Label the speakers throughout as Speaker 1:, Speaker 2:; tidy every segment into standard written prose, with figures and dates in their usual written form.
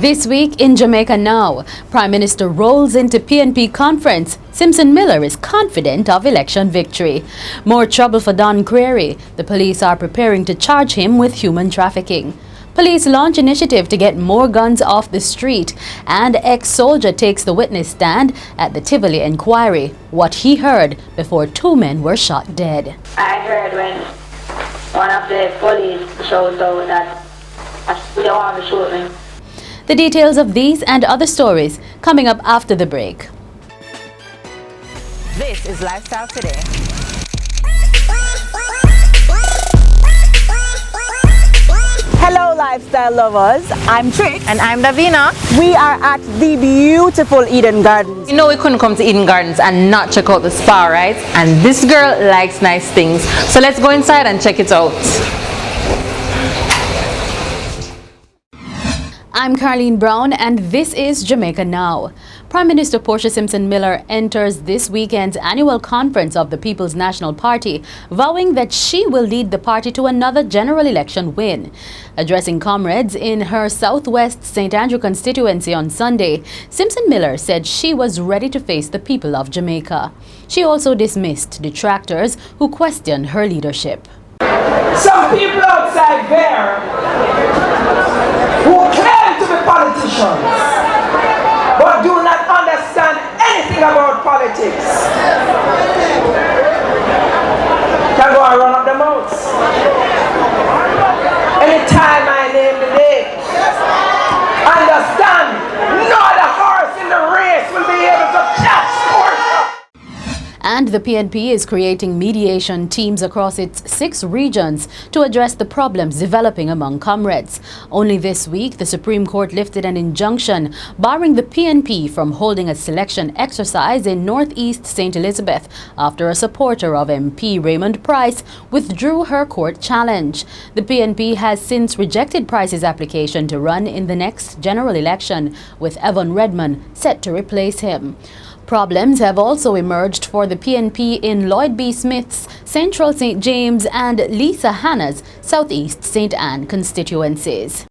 Speaker 1: This week in Jamaica Now, Prime Minister rolls into PNP conference. Simpson Miller is confident of election victory. More trouble for Don Creary. The police are preparing to charge him with human trafficking. Police launch initiative to get more guns off the street. And ex-soldier takes the witness stand at the Tivoli enquiry. What he heard before two men were shot dead.
Speaker 2: I heard when one of the police showed out that they want to shoot me.
Speaker 1: The details of these and other stories coming up after the break.
Speaker 3: This is Lifestyle Today. Hello lifestyle lovers, I'm Trish.
Speaker 4: And I'm Davina.
Speaker 3: We are at the beautiful Eden Gardens.
Speaker 4: You know we couldn't come to Eden Gardens and not check out the spa, right? And this girl likes nice things. So let's go inside and check it out.
Speaker 1: I'm Carleen Brown and this is Jamaica Now. Prime Minister Portia Simpson Miller enters this weekend's annual conference of the People's National Party, vowing that she will lead the party to another general election win. Addressing comrades in her Southwest St. Andrew constituency on Sunday, Simpson Miller said she was ready to face the people of Jamaica. She also dismissed detractors who questioned her leadership.
Speaker 5: Some people outside there who claim to be politicians but do not understand anything about politics can go and run up the mouth. Anytime I name the name, understand, no other horse in the race will be able to catch Portia.
Speaker 1: And the PNP is creating mediation teams across its 6 regions to address the problems developing among comrades. Only this week, the Supreme Court lifted an injunction barring the PNP from holding a selection exercise in Northeast St. Elizabeth after a supporter of MP Raymond Price withdrew her court challenge. The PNP has since rejected Price's application to run in the next general election, with Evan Redmond set to replace him. Problems have also emerged for the PNP in Lloyd B. Smith's Central St. James and Lisa Hanna's Southeast St. Anne constituencies.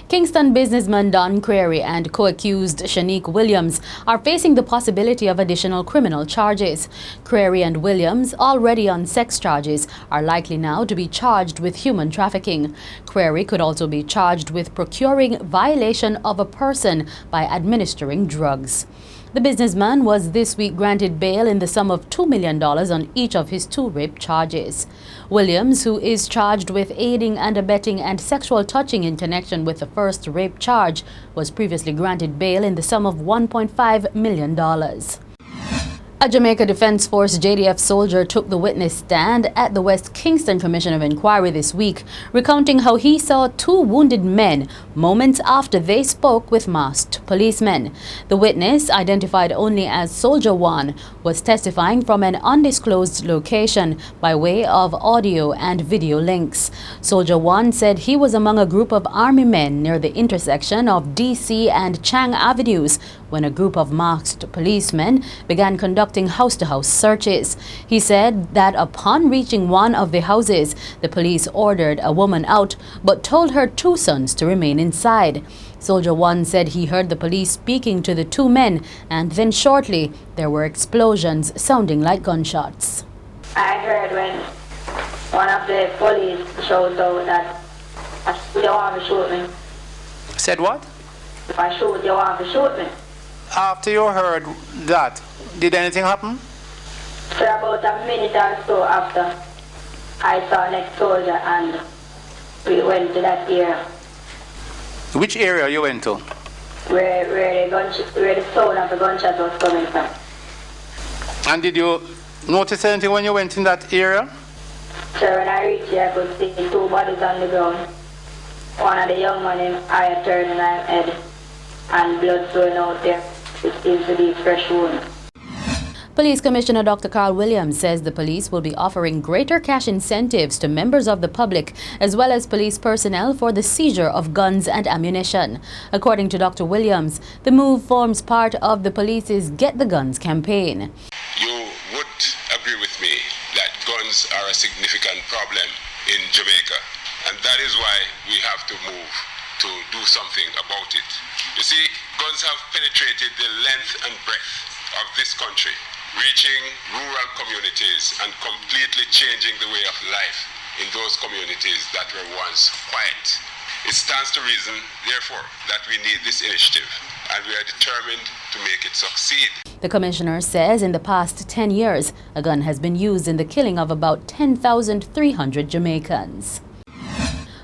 Speaker 1: Kingston businessman Don Creary and co-accused Shanique Williams are facing the possibility of additional criminal charges. Creary and Williams, already on sex charges, are likely now to be charged with human trafficking. Creary could also be charged with procuring violation of a person by administering drugs. The businessman was this week granted bail in the sum of $2 million on each of his 2 rape charges. Williams, who is charged with aiding and abetting and sexual touching in connection with the first rape charge, was previously granted bail in the sum of $1.5 million. A Jamaica Defense Force JDF soldier took the witness stand at the West Kingston Commission of Inquiry this week, recounting how he saw 2 wounded men moments after they spoke with masked policemen. The witness, identified only as Soldier 1, was testifying from an undisclosed location by way of audio and video links. Soldier 1 said he was among a group of army men near the intersection of DC and Chang Avenues when a group of masked policemen began conducting house-to-house searches. He said that upon reaching one of the houses, the police ordered a woman out but told her 2 sons to remain inside. Soldier 1 said he heard the police speaking to the 2 men, and then shortly there were explosions sounding like gunshots.
Speaker 2: I heard when one of the police showed out that they want to shoot me.
Speaker 5: Said what?
Speaker 2: If I shoot, they want to shoot me.
Speaker 5: After you heard that, did anything happen?
Speaker 2: For about a minute or so after, I saw next soldier and we went to that area.
Speaker 5: Which area you went to?
Speaker 2: Where the sound of the gunshot was coming from.
Speaker 5: And did you notice anything when you went in that area?
Speaker 2: So when I reached here, I could see 2 bodies on the ground. One of the young man, his eye turned in his head and blood flowing out there. It seems to be fresh wound.
Speaker 1: Police Commissioner Dr. Carl Williams says the police will be offering greater cash incentives to members of the public as well as police personnel for the seizure of guns and ammunition. According to Dr. Williams, the move forms part of the police's Get the Guns campaign.
Speaker 6: You would agree with me that guns are a significant problem in Jamaica, and that is why we have to move to do something about it. You see, guns have penetrated the length and breadth of this country, reaching rural communities and completely changing the way of life in those communities that were once quiet. It stands to reason, therefore, that we need this initiative, and we are determined to make it succeed.
Speaker 1: The commissioner says in the past 10 years, a gun has been used in the killing of about 10,300 Jamaicans.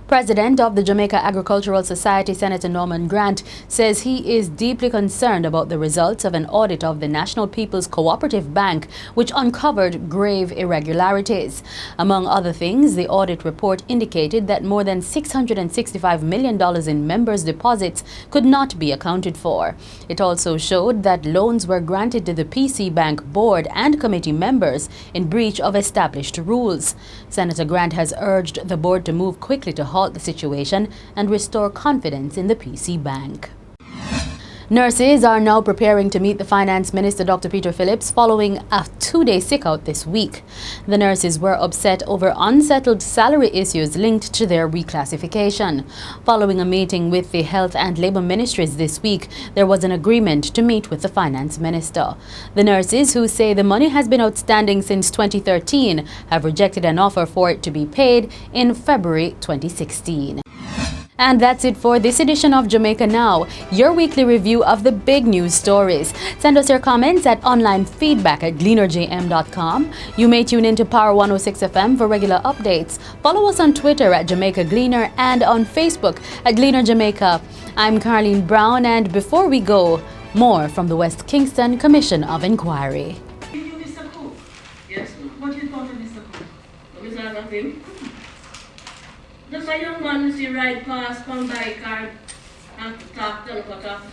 Speaker 1: President of the Jamaica Agricultural Society, Senator Norman Grant, says he is deeply concerned about the results of an audit of the National People's Cooperative Bank, which uncovered grave irregularities. Among other things, the audit report indicated that more than $665 million in members' deposits could not be accounted for. It also showed that loans were granted to the PC Bank board and committee members in breach of established rules. Senator Grant has urged the board to move quickly to halt the situation and restore confidence in the PC Bank. Nurses are now preparing to meet the Finance Minister, Dr. Peter Phillips, following a two-day sick-out this week. The nurses were upset over unsettled salary issues linked to their reclassification. Following a meeting with the Health and Labour Ministries this week, there was an agreement to meet with the Finance Minister. The nurses, who say the money has been outstanding since 2013, have rejected an offer for it to be paid in February 2016. And that's it for this edition of Jamaica Now, your weekly review of the big news stories. Send us your comments at onlinefeedback@gleanerjm.com. You may tune in to Power 106 FM for regular updates. Follow us on Twitter at Jamaica Gleaner and on Facebook at Gleaner Jamaica. I'm Carleen Brown, and before we go, more from the West Kingston Commission of Inquiry.
Speaker 7: Mr. Cook? Yes, ma'am. What do you thought of Mr. Cook? What was that of him? Just a young man see ride past, come by car, and talk to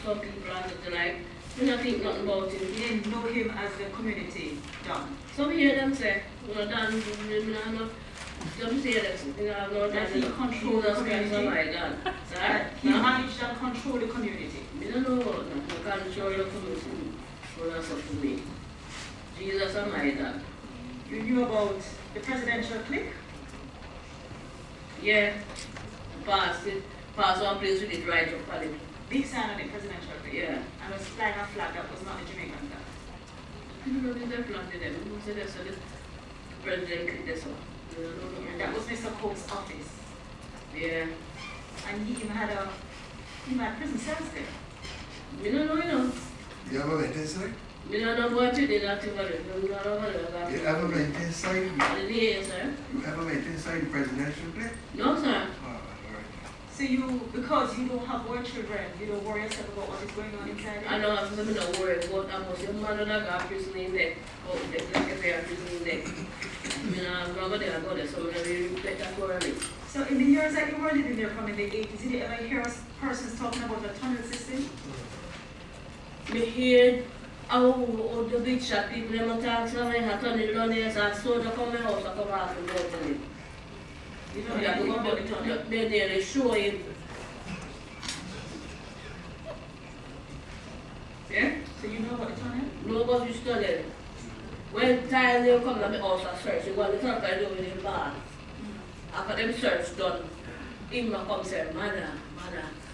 Speaker 7: some people on the like. You don't think nothing about him. You didn't know him as the community Don. Some hear them say, Don, don't say that, that he controls the community. Like that. He managed and control the community. I don't know about that. He control the community. So that's up to me. Jesus and my dad. You knew about the presidential clique? Yeah, pass one place with it right up on it. Big sign on the presidential clique? Yeah. And was flying a flag that was not the Jamaican flag? I don't know if they planted them. Who said that's the president clique this one? And that was Mr. Coke's office? Yeah. And he had prison cells there? We don't know, you know.
Speaker 8: You ever went inside?
Speaker 7: We don't know what you did at Tivoli.
Speaker 8: You ever went inside?
Speaker 7: Yes, sir.
Speaker 8: You ever went inside the presidential clique?
Speaker 7: No, sir.
Speaker 8: Oh, alright.
Speaker 3: So because you don't have more children, you don't worry yourself about what is going on inside?
Speaker 7: I know I'm not worried about that much. Your man don't have prison in there. Oh, like if they have prison in there. You know, I'm going there, so I'm going to respect that for me.
Speaker 3: So in the years that you were living there from in the 80s, did you ever hear persons talking about the tunnel system?
Speaker 7: Me hear the big shot people, they talk to me, I turn it down there, so I saw the come house, I come out and go to it.
Speaker 3: You know that about the tunnel?
Speaker 7: They show him. Yeah?
Speaker 3: So you know about the tunnel?
Speaker 7: No, but you studied. When time they come to my house and search, they want to talk to do with the bar. After them search done, him come say, Mother,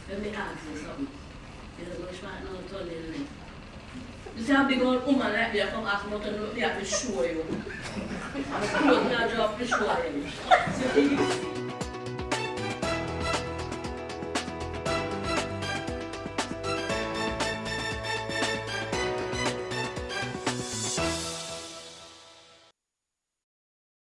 Speaker 7: let me ask you something. You don't know which part no tunnel. You see a big old woman like me, come ask me to know, they have to show you. I'm close now, job to show you.
Speaker 3: So